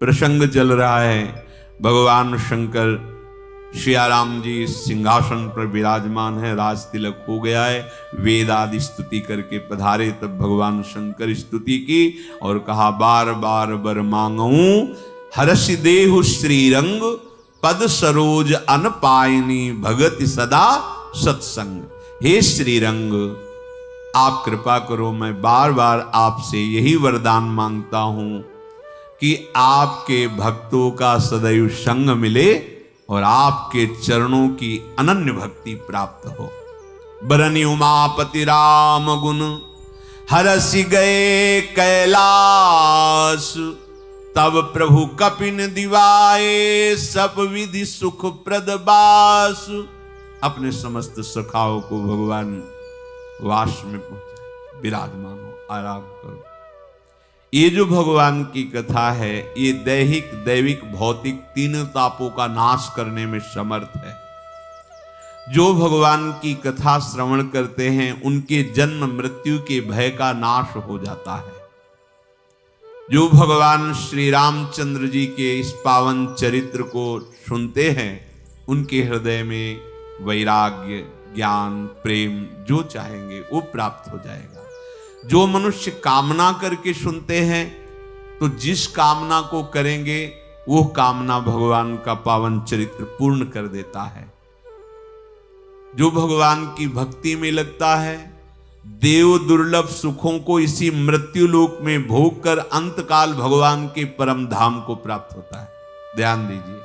प्रसंग चल रहा है। भगवान शंकर सियाराम जी सिंहासन पर विराजमान है, राज तिलक हो गया है, वेद आदि स्तुति करके पधारे। तब भगवान शंकर स्तुति की और कहा, बार बार बर मांगूं हर्ष देहु श्रीरंग, पद सरोज अन पायनी भगति सदा सत्संग। हे श्रीरंग, आप कृपा करो, मैं बार बार आपसे यही वरदान मांगता हूं कि आपके भक्तों का सदैव संग मिले और आपके चरणों की अनन्य भक्ति प्राप्त हो। बरनि उमापति राम गुण हरसि गए कैलाश, तब प्रभु कपिन दिवाए सब विधि सुख प्रद बास। अपने समस्त सखाओं को भगवान वास में पहुंचाए, विराजमान हो, आराम करो। ये जो भगवान की कथा है, ये दैहिक दैविक भौतिक तीनों तापों का नाश करने में समर्थ है। जो भगवान की कथा श्रवण करते हैं उनके जन्म मृत्यु के भय का नाश हो जाता है। जो भगवान श्री रामचंद्र जी के इस पावन चरित्र को सुनते हैं उनके हृदय में वैराग्य, ज्ञान, प्रेम जो चाहेंगे वो प्राप्त हो जाएगा। जो मनुष्य कामना करके सुनते हैं तो जिस कामना को करेंगे वो कामना भगवान का पावन चरित्र पूर्ण कर देता है। जो भगवान की भक्ति में लगता है, देव दुर्लभ सुखों को इसी मृत्यु लोक में भोग कर अंतकाल भगवान के परम धाम को प्राप्त होता है। ध्यान दीजिए,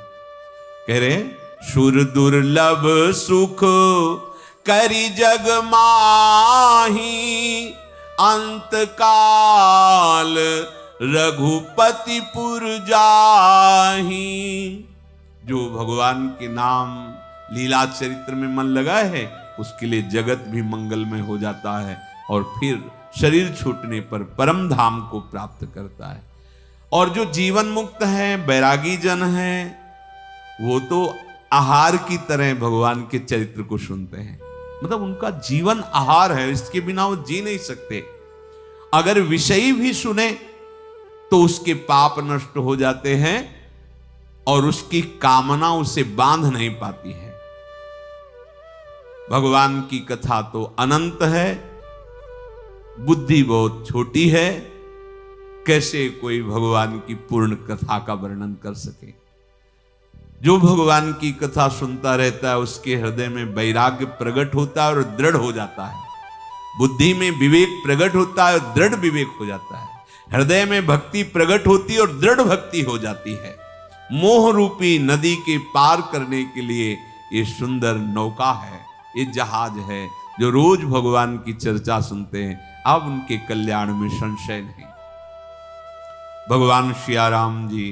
कह रहे सुर दुर्लभ सुख करी जग माही, अंतकाल रघुपतिपुर जाही। जो भगवान के नाम लीला चरित्र में मन लगा है उसके लिए जगत भी मंगलमय हो जाता है और फिर शरीर छूटने पर परम धाम को प्राप्त करता है। और जो जीवन मुक्त है, बैरागी जन है, वो तो आहार की तरह भगवान के चरित्र को सुनते हैं। मतलब उनका जीवन आहार है, इसके बिना वो जी नहीं सकते। अगर विषय भी सुने तो उसके पाप नष्ट हो जाते हैं और उसकी कामना उसे बांध नहीं पाती है। भगवान की कथा तो अनंत है, बुद्धि बहुत छोटी है, कैसे कोई भगवान की पूर्ण कथा का वर्णन कर सके। जो भगवान की कथा सुनता रहता है उसके हृदय में वैराग्य प्रकट होता है और दृढ़ हो जाता है। बुद्धि में विवेक प्रकट होता है और दृढ़ विवेक हो जाता है। हृदय में भक्ति प्रकट होती है और दृढ़ भक्ति हो जाती है। मोह रूपी नदी के पार करने के लिए ये सुंदर नौका है, ये जहाज है। जो रोज भगवान की चर्चा सुनते हैं अब उनके कल्याण में संशय नहीं। भगवान सियाराम जी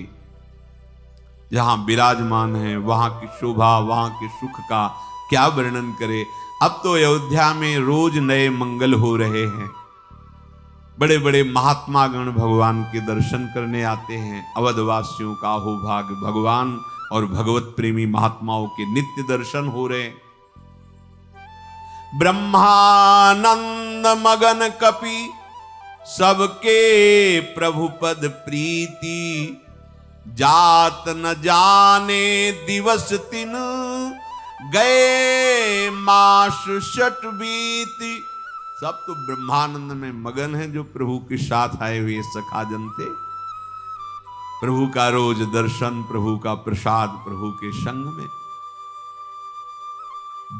जहां विराजमान है वहां की शोभा, वहां के सुख का क्या वर्णन करे। अब तो अयोध्या में रोज नए मंगल हो रहे हैं। बड़े बड़े महात्मा गण भगवान के दर्शन करने आते हैं। अवधवासियों का हो भाग्य, भगवान और भगवत प्रेमी महात्माओं के नित्य दर्शन हो रहे हैं। ब्रह्मानंद मगन कपि सबके प्रभु पद प्रीति, जात न जाने दिवस तिन, गए मास शत बीती। सब तो ब्रह्मानंद में मगन है जो प्रभु के साथ आए हुए सखाजन थे। प्रभु का रोज दर्शन, प्रभु का प्रसाद, प्रभु के संग में।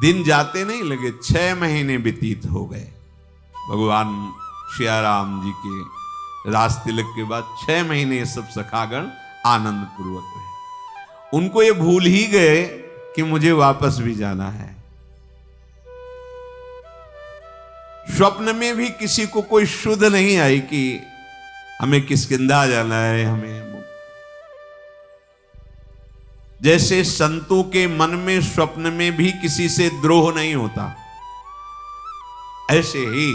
दिन जाते नहीं लगे, 6 महीने व्यतीत हो गए। भगवान सियाराम जी के रास तिलक के बाद 6 महीने ये सब सखागण आनंद पूर्वक रहे। उनको ये भूल ही गए कि मुझे वापस भी जाना है। स्वप्न में भी किसी को कोई शुद्ध नहीं आई कि हमें किष्किंधा जाना है। हमें जैसे संतों के मन में स्वप्न में भी किसी से द्रोह नहीं होता, ऐसे ही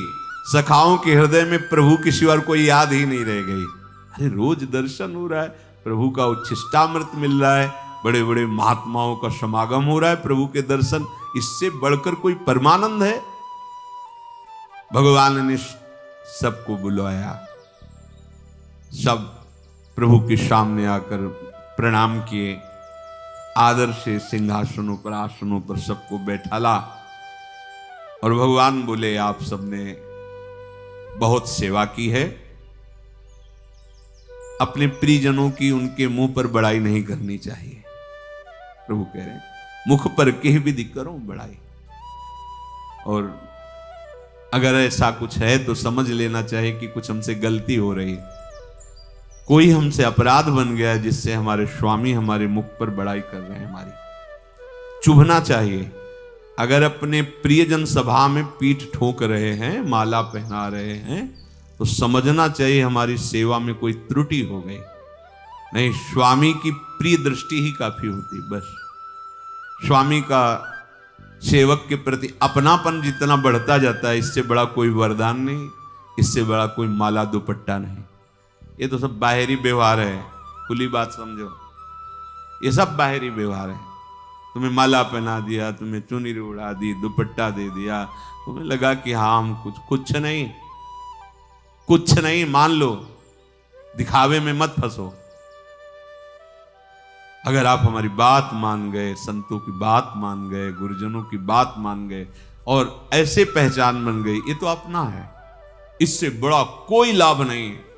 सखाओं के हृदय में प्रभु की सिवा कोई याद ही नहीं रह गई। अरे रोज दर्शन हो रहा है, प्रभु का उच्छिष्टामृत मिल रहा है, बड़े बड़े महात्माओं का समागम हो रहा है, प्रभु के दर्शन, इससे बढ़कर कोई परमानंद है? भगवान ने सबको बुलाया, सब प्रभु के सामने आकर प्रणाम किए, आदर से सिंहासनों पर आसनों पर सबको बैठाला और भगवान बोले आप सबने बहुत सेवा की है, अपने प्रियजनों की उनके मुंह पर बड़ाई नहीं करनी चाहिए। प्रभु कह रहे हैं मुख पर कह विधि करो बड़ाई, और अगर ऐसा कुछ है तो समझ लेना चाहिए कि कुछ हमसे गलती हो रही, कोई हमसे अपराध बन गया जिससे हमारे स्वामी हमारे मुख पर बड़ाई कर रहे हैं, हमारी चुभना चाहिए। अगर अपने प्रियजन सभा में पीठ ठोक रहे हैं, माला पहना रहे हैं, तो समझना चाहिए हमारी सेवा में कोई त्रुटि हो गई। नहीं, स्वामी की प्रिय दृष्टि ही काफी होती। बस स्वामी का सेवक के प्रति अपनापन जितना बढ़ता जाता है, इससे बड़ा कोई वरदान नहीं, इससे बड़ा कोई माला दुपट्टा नहीं। ये तो सब बाहरी व्यवहार है, खुली बात समझो, ये सब बाहरी व्यवहार है। तुम्हें माला पहना दिया, तुम्हें चुनरी उड़ा दी, दुपट्टा दे दिया, तुम्हें लगा कि हाँ हम कुछ नहीं, कुछ नहीं मान लो, दिखावे में मत फंसो। अगर आप हमारी बात मान गए, संतों की बात मान गए, गुरुजनों की बात मान गए और ऐसे पहचान बन गई, ये तो अपना है, इससे बड़ा कोई लाभ नहीं है।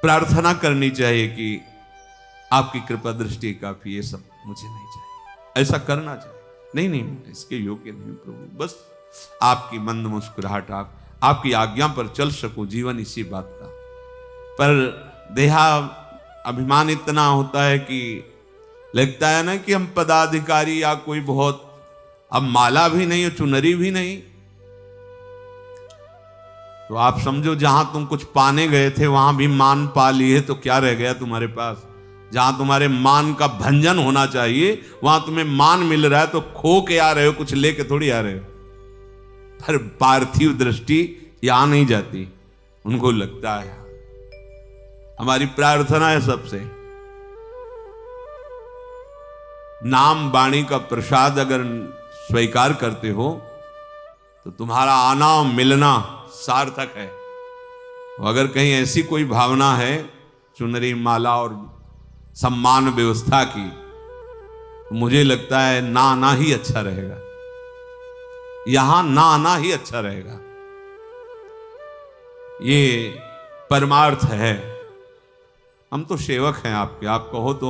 प्रार्थना करनी चाहिए कि आपकी कृपा दृष्टि काफी, ये सब मुझे नहीं चाहिए, ऐसा करना चाहिए। नहीं, इसके योग्य नहीं प्रभु, बस आपकी मंद मुस्कुराहट, आपकी आज्ञा पर चल सकूं, जीवन इसी बात का। पर देहा अभिमान इतना होता है कि लगता है ना कि हम पदाधिकारी या कोई बहुत, अब माला भी नहीं और चुनरी भी नहीं, तो आप समझो जहां तुम कुछ पाने गए थे वहां भी मान पा लिए, तो क्या रह गया तुम्हारे पास? जहां तुम्हारे मान का भंजन होना चाहिए वहां तुम्हें मान मिल रहा है, तो खो के आ रहे हो, कुछ लेके थोड़ी आ रहे हो। पर पार्थिव दृष्टि यहां नहीं जाती, उनको लगता है। हमारी प्रार्थना है सबसे, नाम वाणी का प्रसाद अगर स्वीकार करते हो तो तुम्हारा आना मिलना सार्थक है। अगर कहीं ऐसी कोई भावना है चुनरी माला और सम्मान व्यवस्था की, तो मुझे लगता है ना आना ही अच्छा रहेगा, यहां ना आना ही अच्छा रहेगा। ये परमार्थ है। हम तो सेवक हैं आपके, आप कहो तो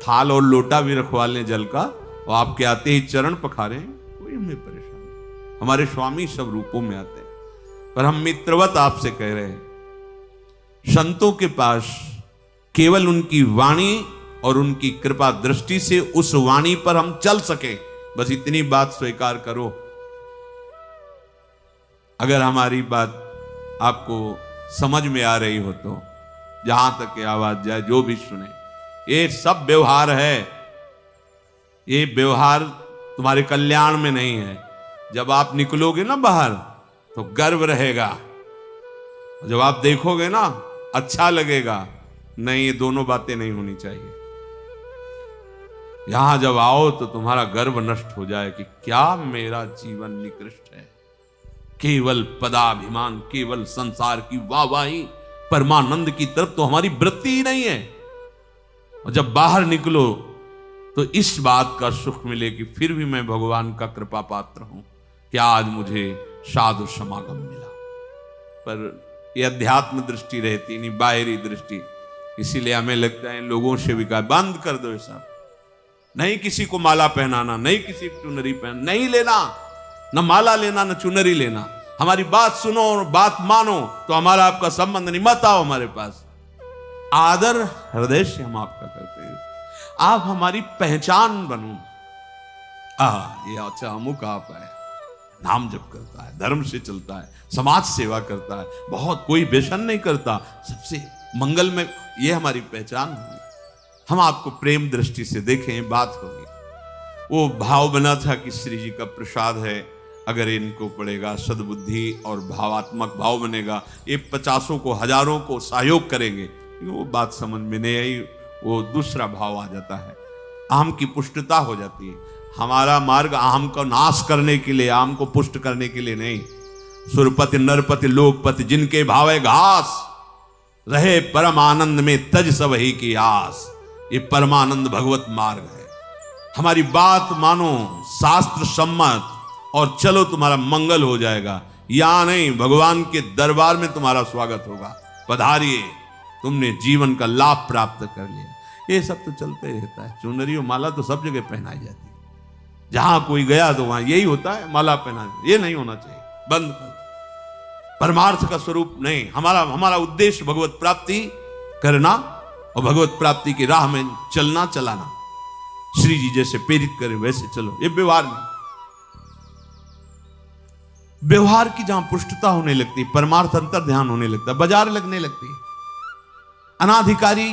थाल और लोटा भी रखवा लें जल का, और आपके आते ही चरण पखारें, कोई हमें परेशान नहीं। हमारे स्वामी सब रूपों में आते हैं, पर हम मित्रवत आपसे कह रहे हैं, संतों के पास केवल उनकी वाणी और उनकी कृपा दृष्टि से उस वाणी पर हम चल सके, बस इतनी बात स्वीकार करो। अगर हमारी बात आपको समझ में आ रही हो तो जहां तक ये आवाज जाए, जो भी सुने, ये सब व्यवहार है, ये व्यवहार तुम्हारे कल्याण में नहीं है। जब आप निकलोगे ना बाहर तो गर्व रहेगा, जब आप देखोगे ना अच्छा लगेगा। नहीं, ये दोनों बातें नहीं होनी चाहिए। यहां जब आओ तो तुम्हारा गर्व नष्ट हो जाए कि क्या मेरा जीवन निकृष्ट है, केवल पदाभिमान, केवल संसार की वाहवाही, परमानंद की तरफ तो हमारी वृत्ति ही नहीं है। और जब बाहर निकलो तो इस बात का सुख मिले कि फिर भी मैं भगवान का कृपा पात्र हूं, क्या आज मुझे साधु समागम मिला। पर यह अध्यात्म दृष्टि रहती नहीं, बाहरी दृष्टि। इसीलिए हमें लगता है लोगों से भी कहा बंद कर दो, ऐसा नहीं, किसी को माला पहनाना नहीं, किसी को चुनरी पहन नहीं लेना, न माला लेना न चुनरी लेना। हमारी बात सुनो और बात मानो तो हमारा आपका संबंध नहीं, मत आओ हमारे पास। आदर हृदय से हम आपका करते हैं, आप हमारी पहचान बनो। ये अच्छा अमुक आप है, नाम जप करता है, धर्म से चलता है, समाज सेवा करता है, बहुत कोई व्यसन नहीं करता, सबसे मंगल में, ये हमारी पहचान होगी। हम आपको प्रेम दृष्टि से देखें, बात होगी। वो भाव बना था कि श्री जी का प्रसाद है, अगर इनको पड़ेगा सद्बुद्धि और भावात्मक भाव बनेगा, ये 50 को 1000 को सहयोग करेंगे। वो बात समझ में नहीं आई, वो दूसरा भाव आ जाता है, अहम की पुष्टता हो जाती है। हमारा मार्ग अहम को नाश करने के लिए, अहम को पुष्ट करने के लिए नहीं। सुरपति नरपति लोकपति जिनके भाव है घास, रहे परम आनंद में तज सब ही की आस। ये परमानंद भगवत मार्ग है। हमारी बात मानो, शास्त्र सम्मत, और चलो तुम्हारा मंगल हो जाएगा। या नहीं, भगवान के दरबार में तुम्हारा स्वागत होगा। पधारिए, तुमने जीवन का लाभ प्राप्त कर लिया। ये सब तो चलते रहता है। चुनरी और माला तो सब जगह पहनाई जाती है। जहां कोई गया तो वहां यही होता है, माला पहना। ये नहीं होना चाहिए, बंद कर। परमार्थ का स्वरूप नहीं। हमारा उद्देश्य भगवत प्राप्ति करना और भगवत प्राप्ति की राह में चलना, चलाना। श्री जी जैसे प्रेरित करें वैसे चलो। ये व्यवहार नहीं। व्यवहार की जहां पुष्टता होने लगती, परमार्थ अंतर ध्यान होने लगता, बाजार लगने लगती। अनाधिकारी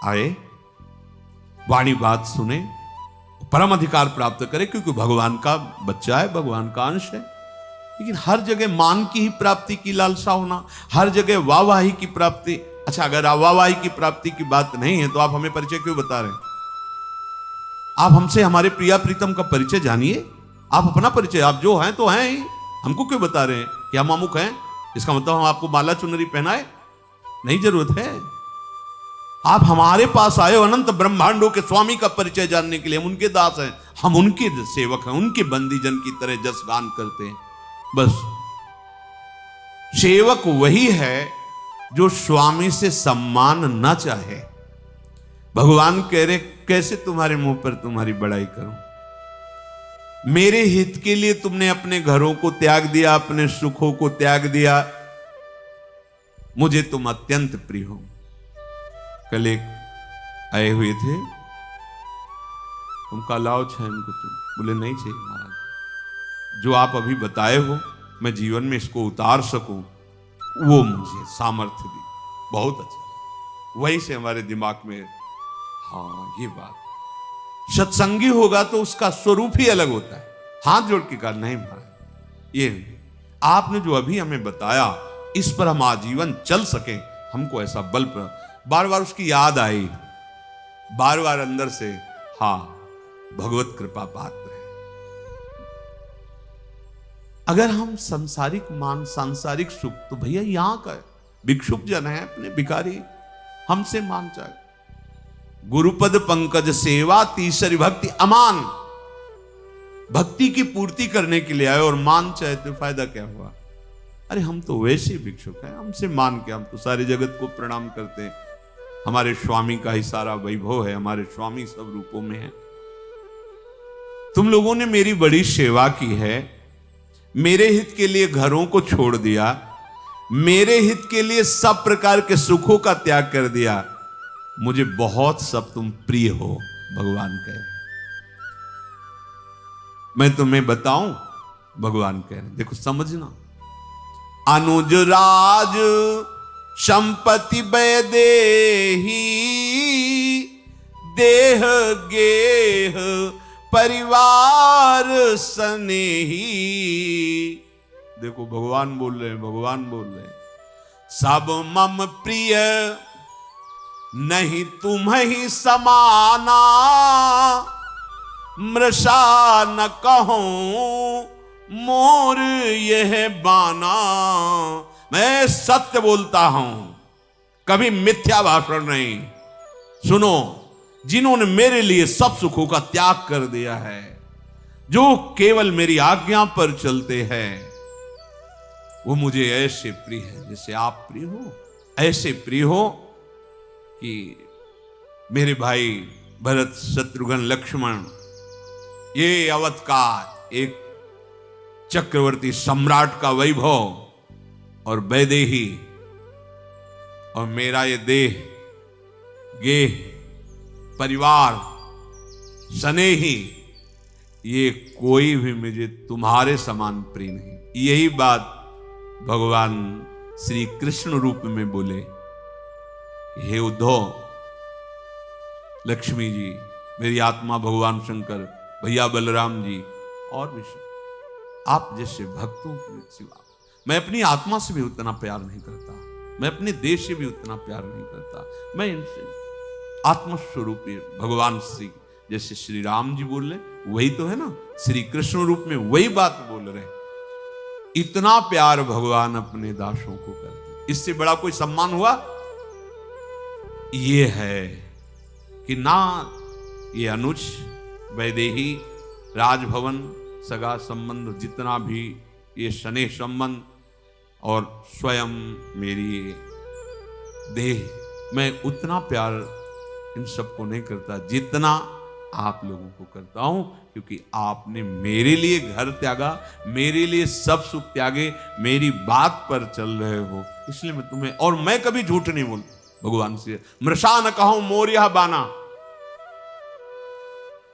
आए, वाणी बात सुने, परम अधिकार प्राप्त करे, क्योंकि भगवान का बच्चा है, भगवान का अंश है। लेकिन हर जगह मान की ही प्राप्ति की लालसा होना, हर जगह वाहवाही की प्राप्ति। अच्छा, अगर वाहवाही की प्राप्ति की बात नहीं है तो आप हमें परिचय क्यों बता रहे हैं? आप हमसे हमारे प्रिया प्रीतम का परिचय जानिए। आप अपना परिचय, आप जो हैं तो हैं ही, हमको क्यों बता रहे हैं कि हम अमुक हैं? इसका मतलब हम आपको माला चुनरी पहनाए? नहीं जरूरत है। आप हमारे पास आए हो अनंत ब्रह्मांडों के स्वामी का परिचय जानने के लिए। हम उनके दास हैं, हम उनके सेवक हैं, उनके बंदी जन की तरह जस गान करते हैं। बस सेवक वही है जो स्वामी से सम्मान न चाहे। भगवान कह रहे, कैसे तुम्हारे मुंह पर तुम्हारी बड़ाई करूं? मेरे हित के लिए तुमने अपने घरों को त्याग दिया, अपने सुखों को त्याग दिया। मुझे तुम अत्यंत प्रिय हो। कल एक आए हुए थे, उनका लाओ छे इनको। बोले नहीं चाहिए महाराज, जो आप अभी बताए हो मैं जीवन में इसको उतार सकूं, वो मुझे सामर्थ्य दी। बहुत अच्छा। वहीं से हमारे दिमाग में, हाँ ये बात, सत्संगी होगा तो उसका स्वरूप ही अलग होता है। हाथ जोड़ के कहा, नहीं महाराज, ये आपने जो अभी हमें बताया, इस पर हम आजीवन चल सके, हमको ऐसा बल पर। बार बार उसकी याद आई, बार बार अंदर से, हाँ भगवत कृपा पात्र है। अगर हम सांसारिक मान, सांसारिक सुख, तो भैया यहां का भिक्षुक जन है, अपने भिखारी, हमसे मान चाहे। गुरुपद पंकज सेवा तीसरी भक्ति अमान। भक्ति की पूर्ति करने के लिए आए और मान चाहे तो फायदा क्या हुआ? अरे हम तो वैसे भिक्षुक हैं, हमसे मान के, हम तो सारे जगत को प्रणाम करते हैं। हमारे स्वामी का ही सारा वैभव है, हमारे स्वामी सब रूपों में है। तुम लोगों ने मेरी बड़ी सेवा की है, मेरे हित के लिए घरों को छोड़ दिया, मेरे हित के लिए सब प्रकार के सुखों का त्याग कर दिया। मुझे बहुत सब तुम प्रिय हो। भगवान कहे, मैं तुम्हें बताऊं, भगवान कह रहे, देखो समझना। अनुज राज संपत्ति वैदेही, देह गेह परिवार स्नेही। देखो भगवान बोल रहे हैं, भगवान बोल रहे हैं, सब मम प्रिय नहीं तुम ही समाना, मृषा न कहूं मोर यह बाना। मैं सत्य बोलता हूं, कभी मिथ्या भाषण नहीं। सुनो, जिन्होंने मेरे लिए सब सुखों का त्याग कर दिया है, जो केवल मेरी आज्ञा पर चलते हैं, वो मुझे ऐसे प्रिय है जैसे आप प्रिय हो। ऐसे प्रिय हो कि मेरे भाई भरत, शत्रुघ्न, लक्ष्मण, ये अवध का एक चक्रवर्ती सम्राट का वैभव, और वैदेही, और मेरा ये देह गेह परिवार स्नेही, ये कोई भी मुझे तुम्हारे समान प्रिय नहीं। यही बात भगवान श्री कृष्ण रूप में बोले, हे उद्धव, लक्ष्मी जी, मेरी आत्मा भगवान शंकर, भैया बलराम जी, और भी आप जैसे भक्तों के सिवा मैं अपनी आत्मा से भी उतना प्यार नहीं करता, मैं अपने देश से भी उतना प्यार नहीं करता। मैं इनसे आत्मस्वरूपी भगवान श्री, जैसे श्री राम जी बोल रहे, वही तो है ना, श्री कृष्ण रूप में वही बात बोल रहे। इतना प्यार भगवान अपने दासों को करते, इससे बड़ा कोई सम्मान हुआ? ये है कि ना ये अनुज, वैदेही, राजभवन, सगा संबंध, जितना भी ये स्नेह संबंध और स्वयं मेरी देह, मैं उतना प्यार इन सबको नहीं करता जितना आप लोगों को करता हूं, क्योंकि आपने मेरे लिए घर त्यागा, मेरे लिए सब सुख त्यागे, मेरी बात पर चल रहे हो, इसलिए मैं तुम्हें, और मैं कभी झूठ नहीं बोलता भगवान से, मृषा न कहूं मोरिया बाना,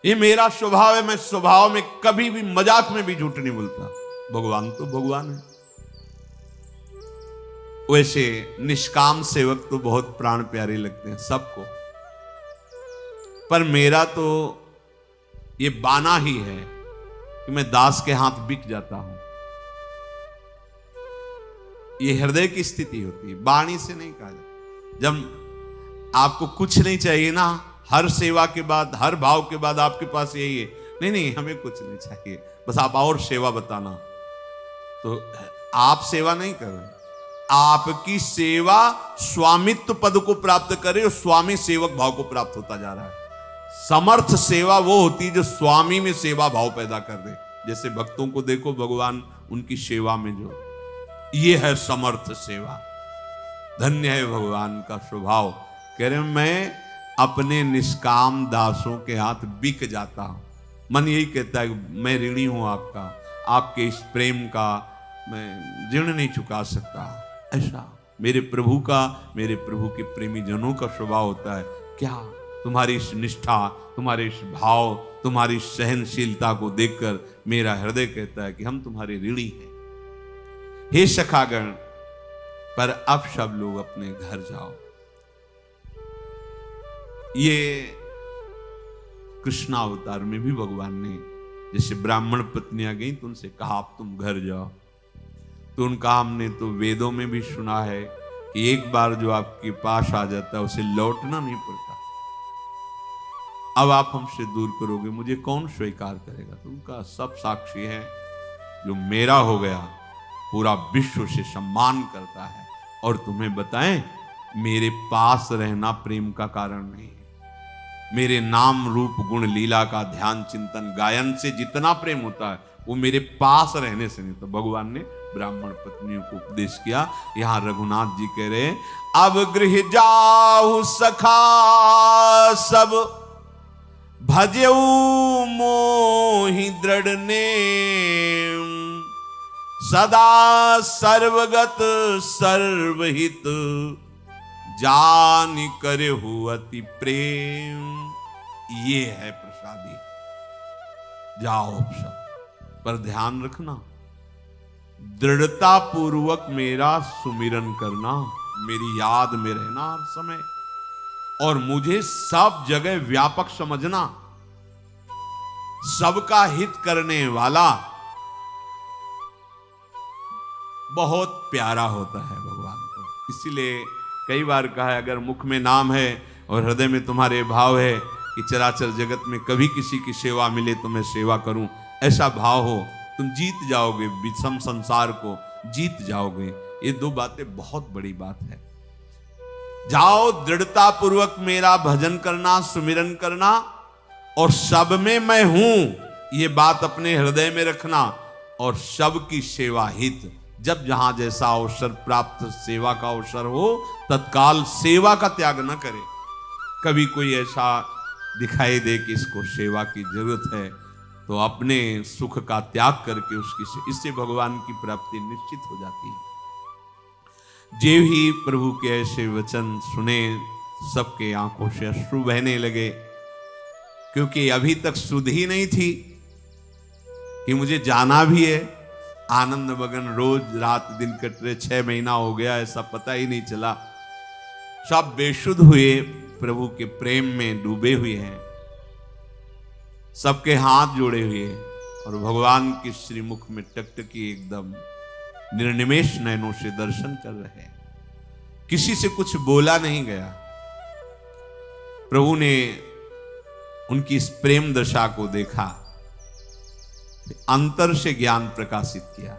ये मेरा स्वभाव है, मैं स्वभाव में कभी भी मजाक में भी झूठ नहीं बोलता। भगवान तो भगवान है। वैसे निष्काम सेवक तो बहुत प्राण प्यारे लगते हैं सबको, पर मेरा तो ये बाना ही है कि मैं दास के हाथ बिक जाता हूं। ये हृदय की स्थिति होती है, वाणी से नहीं कहा जाता। जब आपको कुछ नहीं चाहिए ना, हर सेवा के बाद, हर भाव के बाद आपके पास यही है, नहीं नहीं हमें कुछ नहीं चाहिए, बस आप और सेवा बताना, तो आप सेवा नहीं कर रहे, आपकी सेवा स्वामित्व पद को प्राप्त करे और स्वामी सेवक भाव को प्राप्त होता जा रहा है। समर्थ सेवा वो होती है जो स्वामी में सेवा भाव पैदा कर दे। जैसे भक्तों को देखो, भगवान उनकी सेवा में जो, ये है समर्थ सेवा। धन्य है भगवान का स्वभाव। कह रहे मैं अपने निष्काम दासों के हाथ बिक जाता हूं। मन यही कहता है मैं ऋणी हूं आपका, आपके इस प्रेम का मैं ऋण नहीं चुका सकता। ऐसा मेरे प्रभु का, मेरे प्रभु के प्रेमी जनों का स्वभाव होता है। क्या तुम्हारी इस निष्ठा, तुम्हारे इस भाव, तुम्हारी सहनशीलता को देखकर मेरा हृदय कहता है कि हम तुम्हारे ऋणी हैं। हे सखागण, पर अब सब लोग अपने घर जाओ। ये कृष्ण अवतार में भी भगवान ने, जैसे ब्राह्मण पत्नियां गई तो उनसे कहा अब तुम घर जाओ, तो उनका हमने तो वेदों में भी सुना है कि एक बार जो आपके पास आ जाता है उसे लौटना नहीं पड़ता। अब आप हमसे दूर करोगे, मुझे कौन स्वीकार करेगा? तो उनका सब साक्षी है, जो मेरा हो गया पूरा विश्व से सम्मान करता है। और तुम्हें बताएं, मेरे पास रहना प्रेम का कारण नहीं है। मेरे नाम रूप गुण लीला का ध्यान चिंतन गायन से जितना प्रेम होता है वो मेरे पास रहने से नहीं। तो भगवान ने ब्राह्मण पत्नियों को उपदेश किया। यहां रघुनाथ जी कह रहे, अब गृह जाऊ सखा सब, भजेऊ मोहि दृढ़ नेम, सदा सर्वगत सर्वहित, जान करे हो अति प्रेम। ये है प्रसादी। जाओ सब, पर ध्यान रखना, दृढ़ता पूर्वक मेरा सुमिरन करना, मेरी याद में रहना हर समय, और मुझे सब जगह व्यापक समझना, सबका हित करने वाला बहुत प्यारा होता है भगवान को। इसीलिए कई बार कहा है, अगर मुख में नाम है और हृदय में तुम्हारे भाव है कि चराचर जगत में कभी किसी की सेवा मिले तो मैं सेवा करूं, ऐसा भाव हो, तुम जीत जाओगे, विषम संसार को जीत जाओगे। ये दो बातें बहुत बड़ी बात है। जाओ दृढ़ता पूर्वक मेरा भजन करना, सुमिरन करना, और सब में मैं हूं ये बात अपने हृदय में रखना, और सबकी सेवा हित। जब जहां जैसा अवसर प्राप्त, सेवा का अवसर हो, तत्काल सेवा का त्याग न करे। कभी कोई ऐसा दिखाई दे कि इसको सेवा की जरूरत है, तो अपने सुख का त्याग करके उसकी, इससे भगवान की प्राप्ति निश्चित हो जाती है। जे ही प्रभु के ऐसे वचन सुने, सबके आंखों से अश्रु बहने लगे, क्योंकि अभी तक सुध ही नहीं थी कि मुझे जाना भी है। आनंद मगन रोज रात दिन कट रहे, 6 महीना हो गया, ऐसा पता ही नहीं चला। सब बेसुध हुए, प्रभु के प्रेम में डूबे हुए हैं, सबके हाथ जोड़े हुए, और भगवान के श्रीमुख में टकटकी एकदम निर्निमेष नयनों से दर्शन कर रहे हैं। किसी से कुछ बोला नहीं गया। प्रभु ने उनकी इस प्रेम दशा को देखा, अंतर से ज्ञान प्रकाशित किया।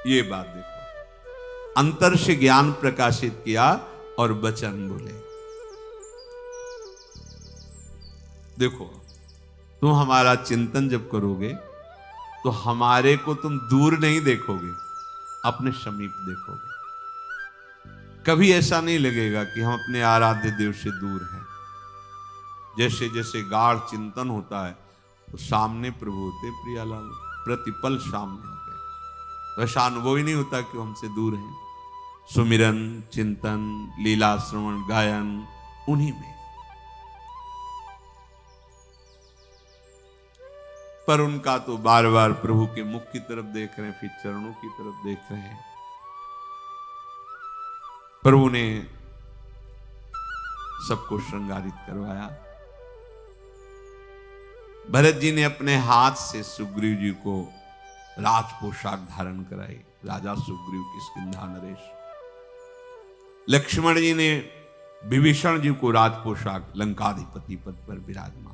ये बात देखो, अंतर से ज्ञान प्रकाशित किया और वचन बोले। देखो, तुम हमारा चिंतन जब करोगे तो हमारे को तुम दूर नहीं देखोगे, अपने समीप देखोगे। कभी ऐसा नहीं लगेगा कि हम अपने आराध्य देव से दूर हैं। जैसे जैसे गाढ़ चिंतन होता है तो सामने प्रभु होते, प्रियालाल प्रतिपल सामने होते। वैसा अनुभव ही नहीं होता कि हमसे दूर हैं। सुमिरन, चिंतन, लीला श्रवण, गायन, उन्हीं में। पर उनका तो बार बार प्रभु के मुख की तरफ देख रहे हैं, फिर चरणों की तरफ देख रहे हैं। प्रभु ने सबको श्रृंगारित करवाया। भरत जी ने अपने हाथ से सुग्रीव जी को राज पोशाक धारण कराई, राजा सुग्रीव किष्किंधा नरेश। लक्ष्मण जी ने विभीषण जी को राज पोशाक, लंकाधिपति पद पर विराजमान।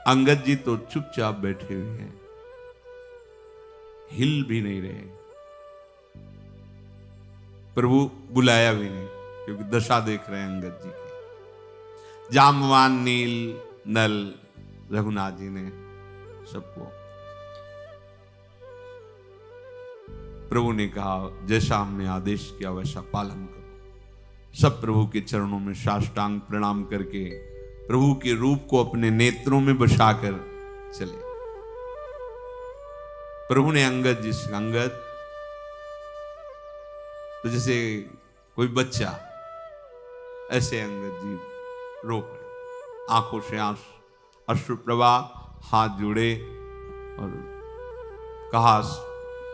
अंगद जी तो चुपचाप बैठे हुए हैं, हिल भी नहीं रहे। प्रभु बुलाया भी नहीं, क्योंकि दशा देख रहे हैं अंगद जी की। जामवान, नील, नल, रघुनाथ जी ने सबको, प्रभु ने कहा जैसा हमने आदेश किया वैसा पालन करो। सब प्रभु के चरणों में साष्टांग प्रणाम करके प्रभु के रूप को अपने नेत्रों में बसाकर चले। प्रभु ने अंगद जी से, अंगद तो जैसे कोई बच्चा, ऐसे अंगद जी रो पड़े, आंखों से अश्रु प्रवाह, हाथ जोड़े और कहा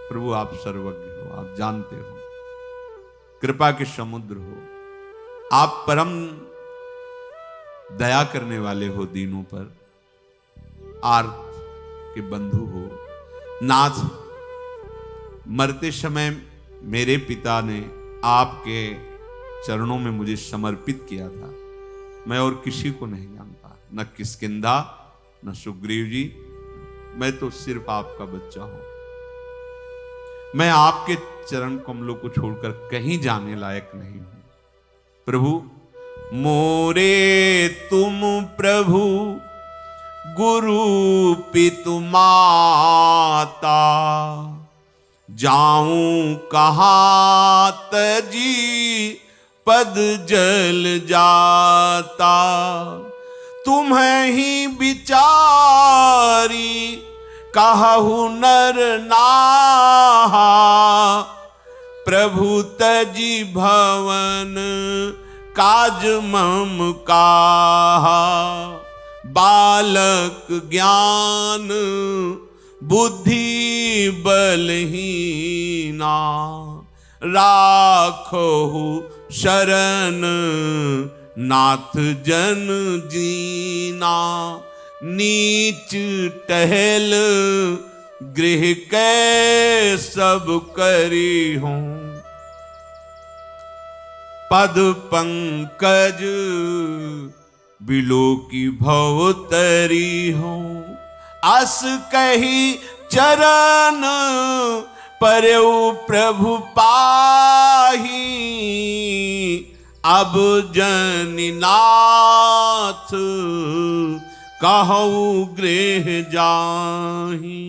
प्रभु आप सर्वज्ञ हो, आप जानते हो, कृपा के समुद्र हो, आप परम दया करने वाले हो दीनों पर, आर्त के बंधु हो। नाथ, मरते समय मेरे पिता ने आपके चरणों में मुझे समर्पित किया था। मैं और किसी को नहीं जानता, न किष्किंधा न सुग्रीव जी, मैं तो सिर्फ आपका बच्चा हूं। मैं आपके चरण कमलों को छोड़कर कहीं जाने लायक नहीं हूं। प्रभु, मोरे तुम प्रभु गुरु पितु माता, जाऊं कहाँ तजी पद जल जाता। तुम्हें ही विचारी कहु नर नाहा, प्रभु तजी भवन काज मम काहा। बालक ज्ञान बुद्धि बलहीना, राखहु शरण नाथ जन जीना। नीच टहल गृह कै सब करी हूँ, पद पंकज बिलो की भव तरी हूँ। अस कही चरण परयु प्रभु पाही, अब जनिनाथ कहु गृह जाही।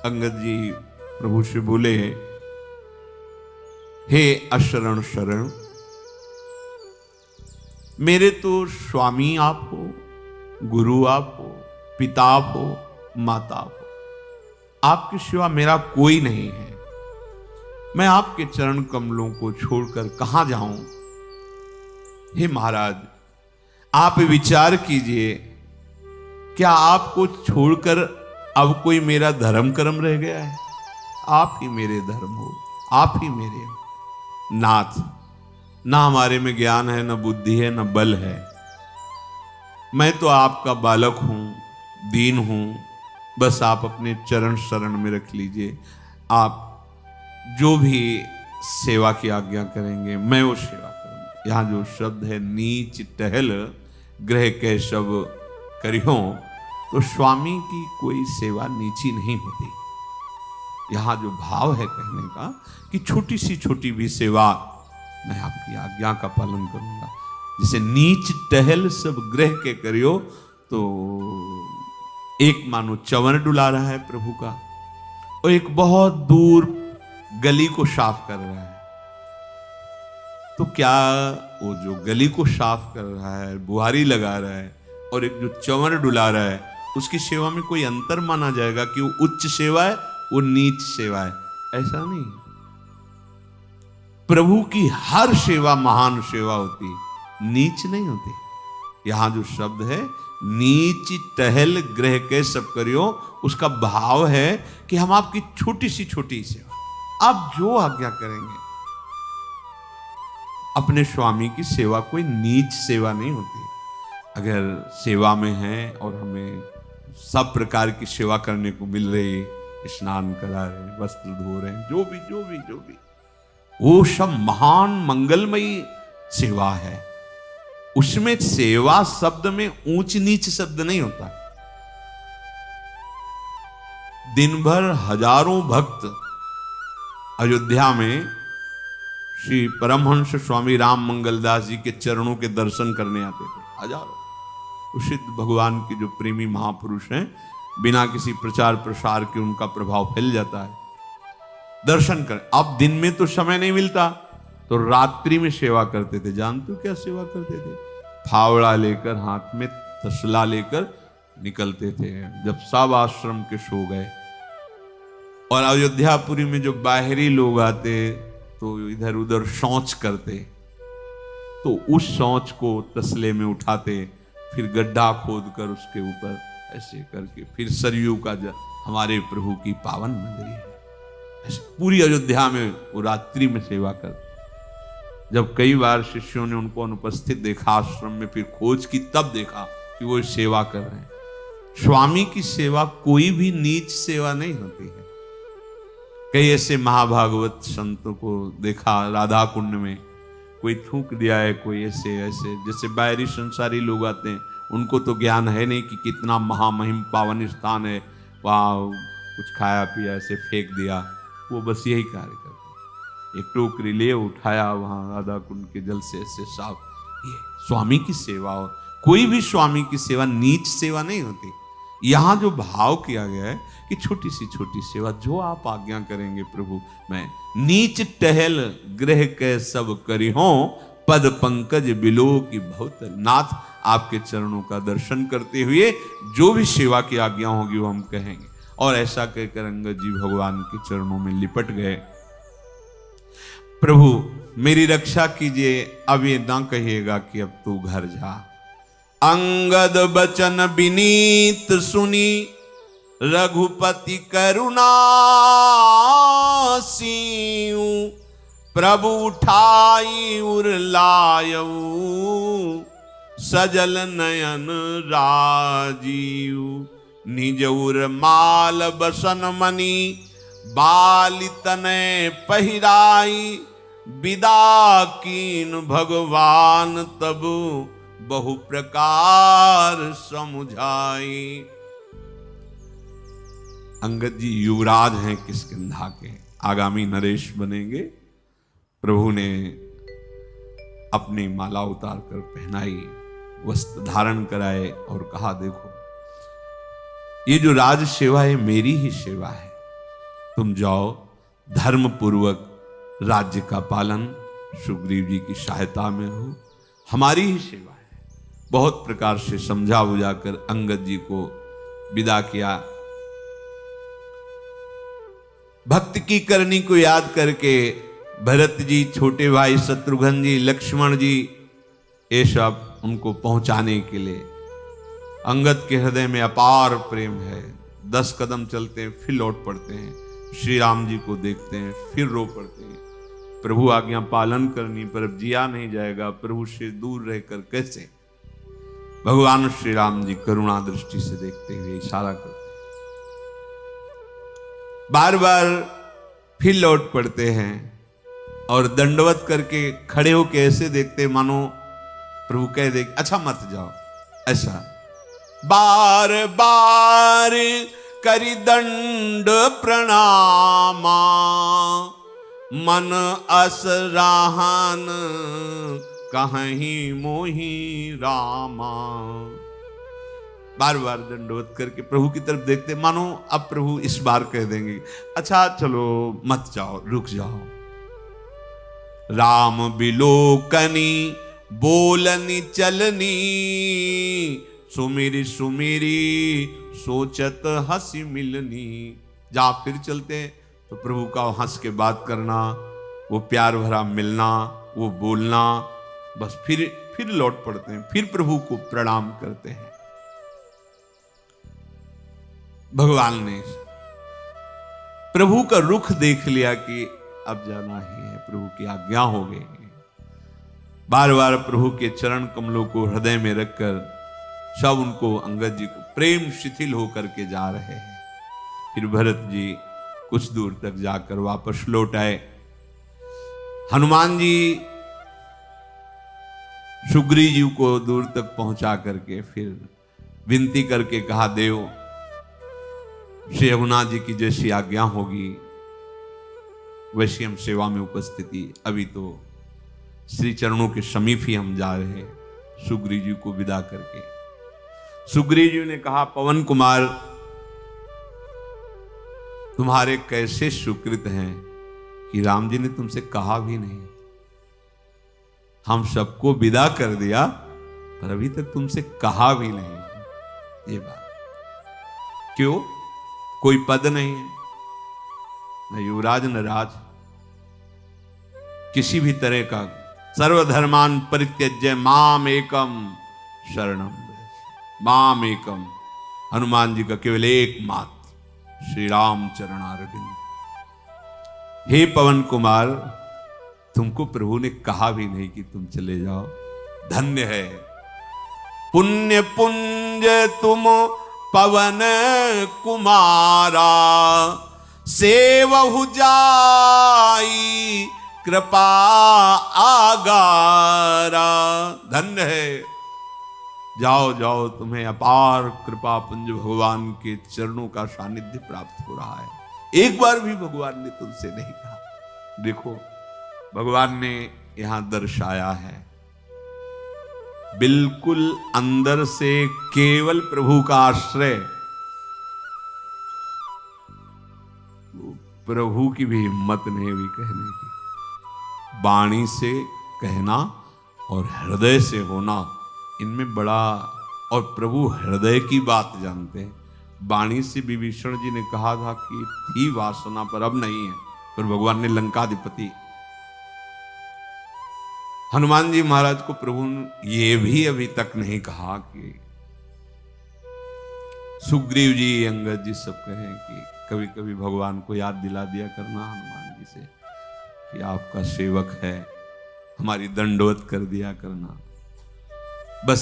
अंगद जी प्रभु से बोले, हे अशरण शरण, मेरे तो स्वामी आप हो, गुरु आप हो, पिता आप हो, माता आप हो। आपके सिवा मेरा कोई नहीं है। मैं आपके चरण कमलों को छोड़कर कहां जाऊं। हे महाराज, आप विचार कीजिए, क्या आपको छोड़कर अब कोई मेरा धर्म कर्म रह गया है? आप ही मेरे धर्म हो, आप ही मेरे हो। नाथ, ना हमारे में ज्ञान है, न बुद्धि है, न बल है। मैं तो आपका बालक हूं, दीन हूं। बस आप अपने चरण शरण में रख लीजिए। आप जो भी सेवा की आज्ञा करेंगे मैं वो सेवा करूंगा। यहाँ जो शब्द है नीच टहल ग्रह के सब करियो, तो स्वामी की कोई सेवा नीची नहीं होती। यहां जो भाव है कहने का कि छोटी सी छोटी भी सेवा मैं आपकी आज्ञा का पालन करूंगा। जिसे नीच टहल सब ग्रह के करियो, तो एक मानो चंवर डुला रहा है प्रभु का, और एक बहुत दूर गली को साफ कर रहा है। तो क्या वो जो गली को साफ कर रहा है, बुहारी लगा रहा है, और एक जो चंवर डुला रहा है, उसकी सेवा में कोई अंतर माना जाएगा कि वो उच्च सेवा है, वो नीच सेवा है? ऐसा नहीं। प्रभु की हर सेवा महान सेवा होती, नीच नहीं होती। यहां जो शब्द है नीच टहल ग्रह के सब करियो, उसका भाव है कि हम आपकी छोटी सी छोटी सेवा, आप जो आज्ञा करेंगे। अपने स्वामी की सेवा कोई नीच सेवा नहीं होती। अगर सेवा में है और हमें सब प्रकार की सेवा करने को मिल रही, स्नान करा रहे, वस्त्र धो रहे, जो भी वो सब महान मंगलमयी सेवा है। उसमें सेवा शब्द में ऊंच नीच शब्द नहीं होता। दिन भर हजारों भक्त अयोध्या में श्री परमहंस स्वामी राम मंगलदास जी के चरणों के दर्शन करने आते थे, हजारों। सिद्ध भगवान के जो प्रेमी महापुरुष हैं, बिना किसी प्रचार प्रसार के उनका प्रभाव फैल जाता है। दर्शन कर, अब दिन में तो समय नहीं मिलता, तो रात्रि में सेवा करते थे। जानते हो क्या सेवा करते थे? फावड़ा लेकर, हाथ में तसला लेकर निकलते थे। जब सब आश्रम के सो गए और अयोध्यापुरी में जो बाहरी लोग आते तो इधर उधर शौच करते, तो उस शौच को तसले में उठाते, फिर गड्ढा खोद कर उसके ऊपर ऐसे करके फिर सरयू का हमारे प्रभु की पावन नगरी है, ऐसे पूरी अयोध्या में वो रात्रि में सेवा करते। जब कई बार शिष्यों ने उनको अनुपस्थित देखा आश्रम में, फिर खोज की, तब देखा कि वो सेवा कर रहे हैं। स्वामी की सेवा कोई भी नीच सेवा नहीं होती है। कई ऐसे महाभागवत संतों को देखा राधा कुंड में, कोई थूक दिया है, कोई ऐसे जैसे बाहरी संसारी लोग आते हैं, उनको तो ज्ञान है नहीं कि कितना महामहिम पावन स्थान है, वहाँ कुछ खाया पिया ऐसे फेंक दिया, वो बस यही कार्य करते। एक टोकरी ले उठाया, वहाँ राधा कुंड के जल से ऐसे साफ। ये स्वामी की सेवा हो, कोई भी स्वामी की सेवा नीच सेवा नहीं होती। यहाँ जो भाव किया गया है कि छोटी सी छोटी सेवा, जो आप आज्ञा करेंगे प्रभु, मैं नीच टहल ग्रह के सब करिहों, पद पंकज बिलो की बहुत। नाथ, आपके चरणों का दर्शन करते हुए जो भी सेवा की आज्ञा होगी वो हम कहेंगे। और ऐसा कहकर अंगद जी भगवान के चरणों में लिपट गए। प्रभु मेरी रक्षा कीजिए, अब ये ना कहिएगा कि अब तू घर जा। अंगद बचन विनीत सुनी, रघुपति करुणा सीऊ, प्रभु उठाई उर लायऊ, सजल नयन राजीव। निज उर माल बसन मणि, बाल तनय पहिराई, विदा कीन भगवान तब बहु प्रकार समुझाई। अंगद जी युवराज हैं किष्किंधा के, आगामी नरेश बनेंगे। प्रभु ने अपनी माला उतार कर पहनाई, वस्त्र धारण कराए और कहा, देखो ये जो राज सेवा है मेरी ही सेवा है, तुम जाओ धर्म पूर्वक राज्य का पालन, सुग्रीव जी की सहायता में रहो, हमारी ही सेवा है। बहुत प्रकार से समझा बुझाकर अंगद जी को विदा किया। भक्त की करनी को याद करके भरत जी, छोटे भाई शत्रुघ्न जी, लक्ष्मण जी, ये सब उनको पहुंचाने के लिए। अंगद के हृदय में अपार प्रेम है। 10 कदम चलते हैं, फिर लौट पड़ते हैं, श्री राम जी को देखते हैं, फिर रो पड़ते हैं। प्रभु आज्ञा पालन करनी पर अब जिया नहीं जाएगा, प्रभु से दूर रहकर कैसे? भगवान श्री राम जी करुणा दृष्टि से देखते हुए इशारा करते, बार बार फिर लौट पड़ते हैं और दंडवत करके खड़े होकर ऐसे देखते मानो प्रभु कह दे अच्छा मत जाओ। ऐसा बार बार करि दंड प्रणामा, मन असराहन कहीं मोही रामा। बार बार दंडवत करके प्रभु की तरफ देखते, मानो अब प्रभु इस बार कह देंगे अच्छा चलो मत जाओ, रुक जाओ। राम बिलोकनी बोलनी चलनी, सुमिरी सुमिरी सोचत हंसी मिलनी। जा फिर चलते तो प्रभु का हंस के बात करना, वो प्यार भरा मिलना, वो बोलना, बस फिर लौट पड़ते हैं, फिर प्रभु को प्रणाम करते हैं। भगवान ने प्रभु का रुख देख लिया कि अब जाना ही है, प्रभु की आज्ञा हो गई। बार बार प्रभु के चरण कमलों को हृदय में रखकर सब उनको अंगद जी को प्रेम शिथिल होकर के जा रहे हैं। फिर भरत जी कुछ दूर तक जाकर वापस लौट आए। हनुमान जी सुग्रीव जी को दूर तक पहुंचा करके फिर विनती करके कहा, देव श्री रघुनाथ जी की जैसी आज्ञा होगी वैसी हम सेवा में उपस्थिति। अभी तो श्री चरणों के समीप ही हम जा रहे हैं। सुग्रीव जी को विदा करके सुग्रीव जी ने कहा, पवन कुमार तुम्हारे कैसे सुकृत हैं कि राम जी ने तुमसे कहा भी नहीं। हम सबको विदा कर दिया पर अभी तक तुमसे कहा भी नहीं। ये बात क्यों? कोई पद नहीं है, न युवराज न राज, किसी भी तरह का। सर्वधर्मान परित्यज्य माम एकम शरणम व्रज। माम एकम, हनुमान जी का केवल एकमात्र श्री राम चरणारविंद। हे पवन कुमार, तुमको प्रभु ने कहा भी नहीं कि तुम चले जाओ। धन्य है, पुण्य पुंज तुम पवन कुमारा, सेवहु जाई कृपा आगारा। धन्य है, जाओ जाओ, तुम्हें अपार कृपा पुंज भगवान के चरणों का सानिध्य प्राप्त हो रहा है। एक बार भी भगवान ने तुमसे नहीं कहा। देखो भगवान ने यहां दर्शाया है, बिल्कुल अंदर से केवल प्रभु का आश्रय। प्रभु की भी हिम्मत नहीं हुई कहने की। वाणी से कहना और हृदय से होना, इनमें बड़ा। और प्रभु हृदय की बात जानते हैं। वाणी से विभीषण जी ने कहा था कि थी वासना पर अब नहीं है, पर भगवान ने लंकाधिपति हनुमान जी महाराज को प्रभु ने ये भी अभी तक नहीं कहा कि सुग्रीव जी अंगद जी सब कहें कि कभी कभी भगवान को याद दिला दिया करना हनुमान जी से कि आपका सेवक है, हमारी दंडवत कर दिया करना। बस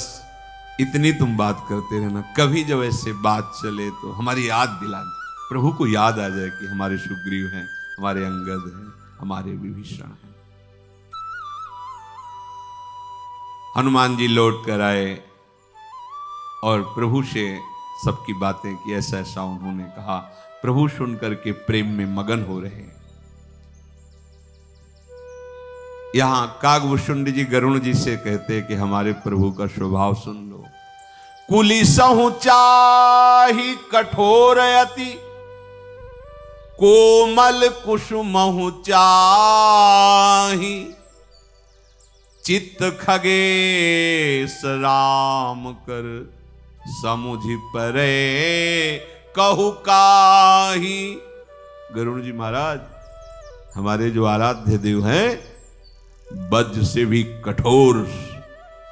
इतनी तुम बात करते रहना, कभी जब ऐसे बात चले तो हमारी याद दिला, प्रभु को याद आ जाए कि हमारे सुग्रीव हैं, हमारे अंगद हैं, हमारे विभीषण हैं। हनुमान जी लौट कर आए और प्रभु से सबकी बातें की, ऐसा ऐसा उन्होंने कहा। प्रभु सुन करके प्रेम में मगन हो रहे हैं। यहां कागभूषुंड जी गरुण जी से कहते कि हमारे प्रभु का स्वभाव सुन लो। कुलिसहु चाहि कठोर अति, कोमल कुसुमहु चाहि, चित्त खगेश राम कर समुझि परे कहु काहि। गरुड़ जी महाराज, हमारे जो आराध्य देव हैं, वज्र से भी कठोर,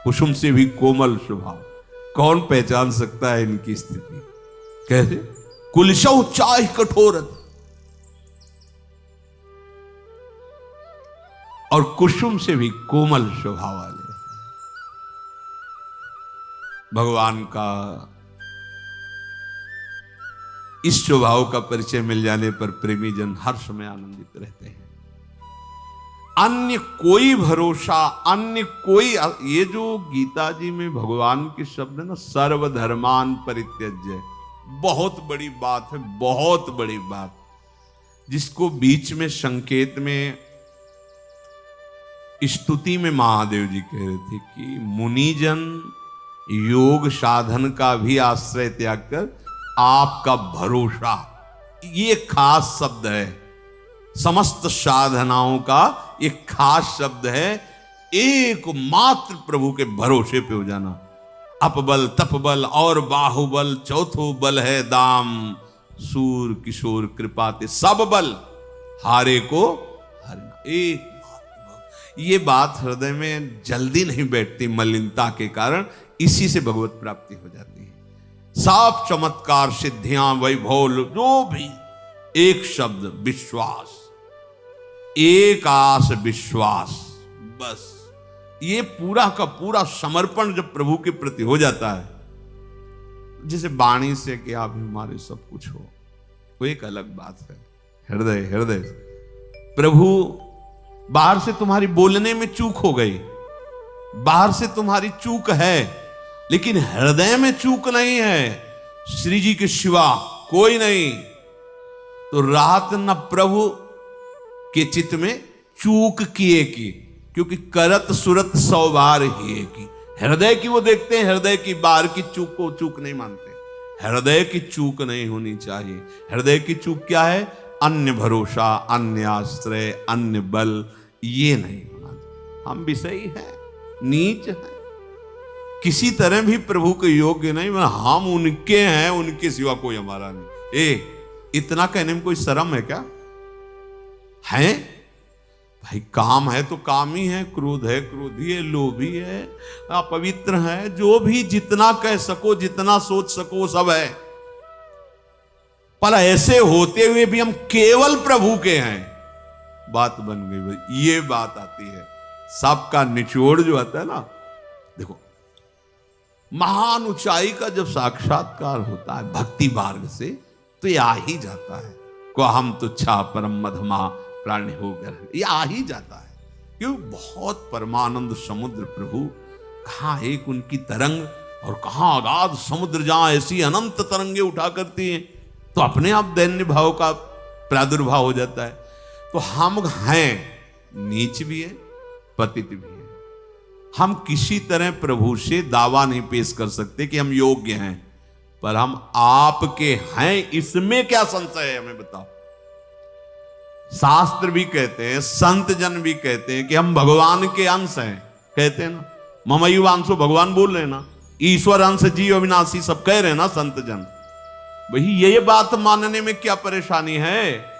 कुसुम से भी कोमल स्वभाव। कौन पहचान सकता है इनकी स्थिति? कैसे? कुलशौ चाहि कठोर और कुसुम से भी कोमल स्वभाव वाले। भगवान का इस स्वभाव का परिचय मिल जाने पर प्रेमी जन हर समय आनंदित रहते हैं। अन्य कोई भरोसा, अन्य कोई, ये जो गीता जी में भगवान के शब्द है ना, सर्वधर्मान परित्यज्य, बहुत बड़ी बात है, बहुत बड़ी बात, जिसको बीच में संकेत में स्तुति में महादेव जी कह रहे थे कि मुनिजन योग साधन का भी आश्रय त्याग कर आपका भरोसा, ये खास शब्द है। समस्त साधनाओं का एक खास शब्द है, एकमात्र प्रभु के भरोसे पे हो जाना। अपबल तपबल और बाहुबल चौथो बल है दाम, सूर किशोर कृपाते सब बल हारे को हरना। एक ये बात हृदय में जल्दी नहीं बैठती मलिनता के कारण, इसी से भगवत प्राप्ति हो जाती है। साफ चमत्कार सिद्धियां वैभव जो भी, एक शब्द विश्वास, एक आस विश्वास, बस ये पूरा का पूरा समर्पण जब प्रभु के प्रति हो जाता है, जैसे वाणी से कि आप हमारे सब कुछ हो, वो एक अलग बात है। हृदय हृदय प्रभु, बाहर से तुम्हारी बोलने में चूक हो गई, बाहर से तुम्हारी चूक है, लेकिन हृदय में चूक नहीं है। श्री जी के सिवा कोई नहीं। तो रात न प्रभु के चित्त में चूक किए की, क्योंकि करत सुरत 100 बार ही की। हृदय की वो देखते हैं, हृदय की बाहर की चूक को चूक नहीं मानते। हृदय की चूक नहीं होनी चाहिए। हृदय की चूक क्या है? अन्य भरोसा, अन्य आश्रय, अन्य बल, ये नहीं होना। हम विषयी हैं, नीच हैं, किसी तरह भी प्रभु के योग्य नहीं। हम उनके हैं, उनके सिवा कोई हमारा नहीं। इतना कहने में कोई शर्म है क्या? है भाई, काम है तो काम ही है, क्रोध है क्रोधी है, लोभी है, अपवित्र है, जो भी जितना कह सको, जितना सोच सको सब है। पर ऐसे होते हुए भी हम केवल प्रभु के हैं, बात बन गई भाई। ये बात आती है, सबका निचोड़ जो आता है ना, देखो महान ऊंचाई का जब साक्षात्कार होता है भक्ति मार्ग से, तो ये आ ही जाता है। को हम तुच्छा परम मधमा प्राणी होकर, ये आ ही जाता है। क्यों? बहुत परमानंद समुद्र प्रभु, कहां एक उनकी तरंग और कहां अगाध समुद्र, जहां ऐसी अनंत तरंगे उठा करती हैं, तो अपने आप दैन्य भाव का प्रादुर्भाव हो जाता है। तो हम हैं, नीच भी है, पतित भी है। हम किसी तरह प्रभु से दावा नहीं पेश कर सकते कि हम योग्य हैं, पर हम आपके हैं, इसमें क्या संशय है? हमें बताओ। शास्त्र भी कहते हैं, संत जन भी कहते हैं कि हम भगवान के अंश हैं, कहते हैं ना, ममयु अंशो, भगवान बोल रहे हैं ना, ईश्वर अंश जीव अविनाशी, सब कह रहे हैं ना संत जन। वही ये बात मानने में क्या परेशानी है?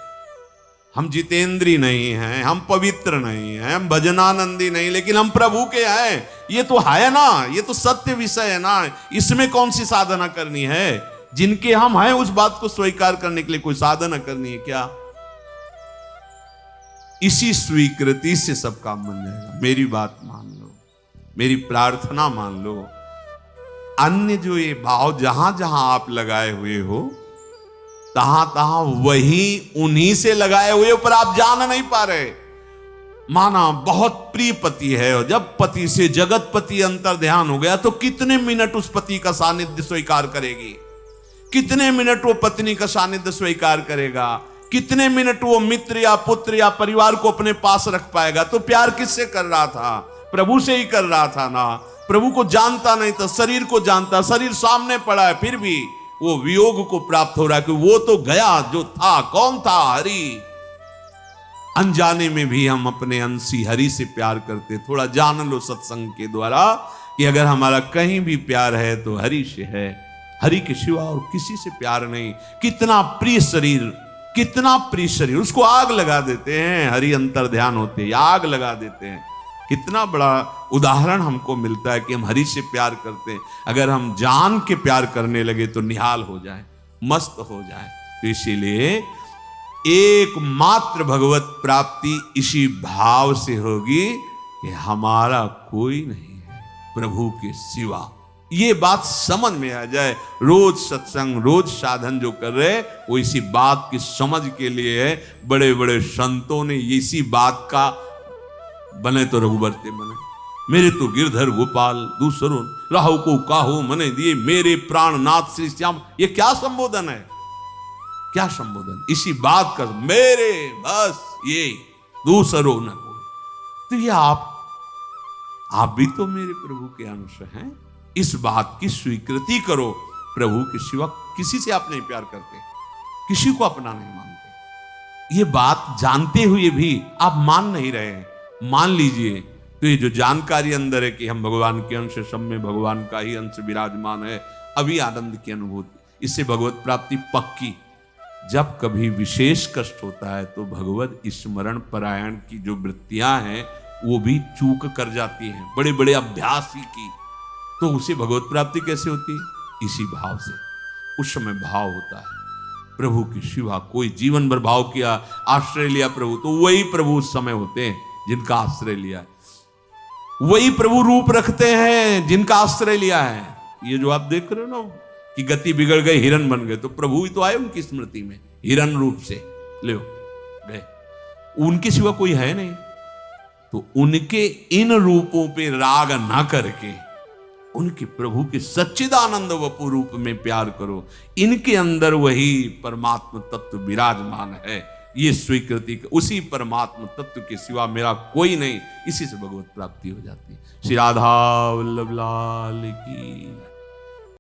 हम जितेंद्री नहीं हैं, हम पवित्र नहीं हैं, हम भजनानंदी नहीं, लेकिन हम प्रभु के हैं। ये तो है ना, ये तो सत्य विषय है ना, इसमें कौन सी साधना करनी है? जिनके हम हैं उस बात को स्वीकार करने के लिए कोई साधना करनी है क्या? इसी स्वीकृति से सब काम बन जाएगा। मेरी बात मान लो, मेरी प्रार्थना मान लो। अन्य जो ये भाव जहां जहां आप लगाए हुए हो, तहां तहां वही उन्हीं से लगाए हुए, पर आप जान नहीं पा रहे। माना बहुत प्रिय पति है, और जब पति से जगत पति अंतर ध्यान हो गया, तो कितने मिनट उस पति का सानिध्य स्वीकार करेगी? कितने मिनट वो पत्नी का सानिध्य स्वीकार करेगा? कितने मिनट वो मित्र या पुत्र या परिवार को अपने पास रख पाएगा? तो प्यार किससे कर रहा था? प्रभु से ही कर रहा था ना। प्रभु को जानता नहीं था, शरीर को जानता, शरीर सामने पड़ा है, फिर भी वो वियोग को प्राप्त हो रहा है कि वो तो गया, जो था कौन था? हरि। अनजाने में भी हम अपने अंशी हरि से प्यार करते। थोड़ा जान लो सत्संग के द्वारा कि अगर हमारा कहीं भी प्यार है तो हरि से है, हरि के सिवा और किसी से प्यार नहीं। कितना प्रिय शरीर, कितना प्रिय शरीर, उसको आग लगा देते हैं। हरि अंतर ध्यान होते आग लगा देते हैं। कितना बड़ा उदाहरण हमको मिलता है कि हम हरि से प्यार करते हैं। अगर हम जान के प्यार करने लगे तो निहाल हो जाए, मस्त हो जाए। तो इसीलिए एकमात्र भगवत प्राप्ति इसी भाव से होगी कि हमारा कोई नहीं है प्रभु के सिवा। ये बात समझ में आ जाए। रोज सत्संग, रोज साधन जो कर रहे, वो इसी बात की समझ के लिए है। बड़े बड़े संतों ने इसी बात का, बने तो रघुवरते बने, मेरे तो गिरधर गोपाल दूसरों राहु को काहू मने दिए, मेरे प्राणनाथ श्री श्याम। ये क्या संबोधन है, क्या संबोधन, इसी बात का मेरे बस ये दूसरों न हो। तो ये आप भी तो मेरे प्रभु के अंश हैं, इस बात की स्वीकृति करो। प्रभु के सिवा किसी से आप नहीं प्यार करते, किसी को अपना नहीं मानते। ये बात जानते हुए भी आप मान नहीं रहे हैं, मान लीजिए। तो ये जो जानकारी अंदर है कि हम भगवान के अंश, सब में भगवान का ही अंश विराजमान है, अभी आनंद की अनुभूति, इससे भगवत प्राप्ति पक्की। जब कभी विशेष कष्ट होता है तो भगवत स्मरण परायण की जो वृत्तियां हैं वो भी चूक कर जाती हैं, बड़े बड़े अभ्यास ही की, तो उसे भगवत प्राप्ति कैसे होती, इसी भाव से। उस समय भाव होता है प्रभु की शिवा, कोई जीवन भर भाव किया, आश्रय लिया प्रभु, तो वही प्रभु उस समय होते हैं जिनका आश्रय लिया है, वही प्रभु रूप रखते हैं जिनका आश्रय लिया है। ये जो आप देख रहे हो ना कि गति बिगड़ गई, हिरन बन गए, तो प्रभु ही तो आए उनकी स्मृति में हिरन रूप से, ले गए, उनके सिवा कोई है नहीं। तो उनके इन रूपों पे राग ना करके उनके प्रभु के सच्चिदानंद वपु रूप में प्यार करो, इनके अंदर वही परमात्म तत्व विराजमान है, ये स्वीकृति, उसी परमात्म तत्व के सिवा मेरा कोई नहीं, इसी से भगवत प्राप्ति हो जाती है। श्री राधा वल्लभ लाल की।